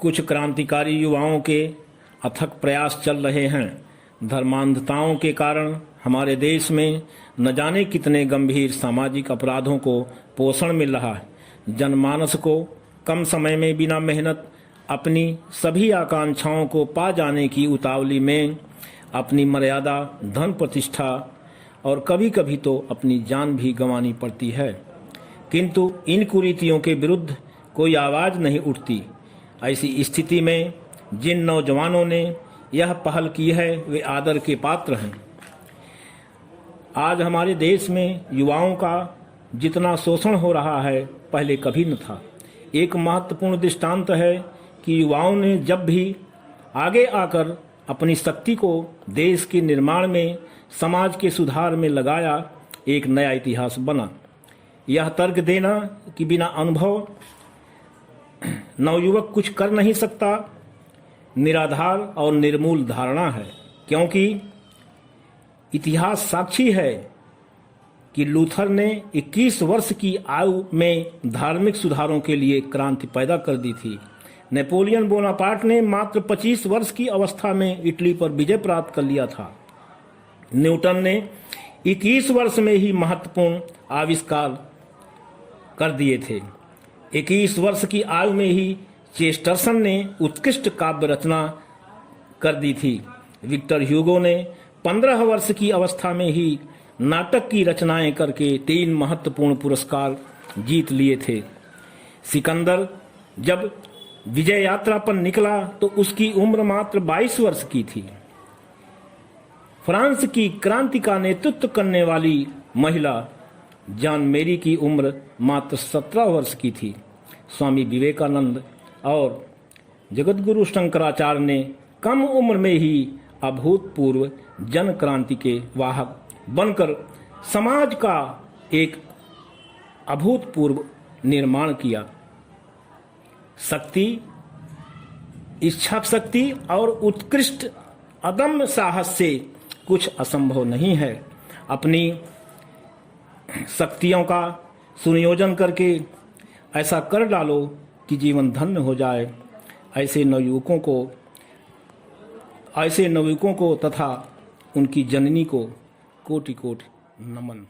कुछ क्रांतिकारी युवाओं के अथक प्रयास चल रहे हैं। धर्मांधताओं के कारण हमारे देश में न जाने कितने गंभीर सामाजिक अपराधों को पोषण मिल रहा है। जनमानस को कम समय में बिना मेहनत अपनी सभी आकांक्षाओं को पा जाने की उतावली में अपनी मर्यादा, धन, प्रतिष्ठा और कभी कभी तो अपनी जान भी गंवानी पड़ती है, किंतु इन कुरीतियों के विरुद्ध कोई आवाज़ नहीं उठती। ऐसी स्थिति में जिन नौजवानों ने यह पहल की है वे आदर के पात्र हैं। आज हमारे देश में युवाओं का जितना शोषण हो रहा है पहले कभी न था। एक महत्वपूर्ण दृष्टांत है कि युवाओं ने जब भी आगे आकर अपनी शक्ति को देश के निर्माण में, समाज के सुधार में लगाया, एक नया इतिहास बना। यह तर्क देना कि बिना अनुभव नवयुवक कुछ कर नहीं सकता निराधार और निर्मूल धारणा है, क्योंकि इतिहास साक्षी है कि लूथर ने 21 वर्ष की आयु में धार्मिक सुधारों के लिए क्रांति पैदा कर दी थी। नेपोलियन बोनापार्ट ने मात्र 25 वर्ष की अवस्था में इटली पर विजय प्राप्त कर लिया था। न्यूटन ने 21 वर्ष में ही महत्वपूर्ण आविष्कार कर दिए थे। 21 वर्ष की आयु में ही चेस्टरसन ने उत्कृष्ट काव्य रचना कर दी थी। विक्टर ह्यूगो ने 15 वर्ष की अवस्था में ही नाटक की रचनाएं करके 3 महत्वपूर्ण पुरस्कार जीत लिए थे। सिकंदर जब विजय यात्रा पर निकला तो उसकी उम्र मात्र 22 वर्ष की थी। फ्रांस की क्रांति का नेतृत्व करने वाली महिला जॉन मेरी की उम्र मात्र 17 वर्ष की थी। स्वामी विवेकानंद और जगतगुरु शंकराचार्य ने कम उम्र में ही अभूतपूर्व जन क्रांति के वाहक बनकर समाज का एक अभूतपूर्व निर्माण किया। शक्ति, इच्छा शक्ति और उत्कृष्ट अदम्य साहस से कुछ असंभव नहीं है। अपनी शक्तियों का सुनियोजन करके ऐसा कर डालो कि जीवन धन्य हो जाए। ऐसे नवयुवकों को तथा उनकी जननी को कोटि कोटि नमन।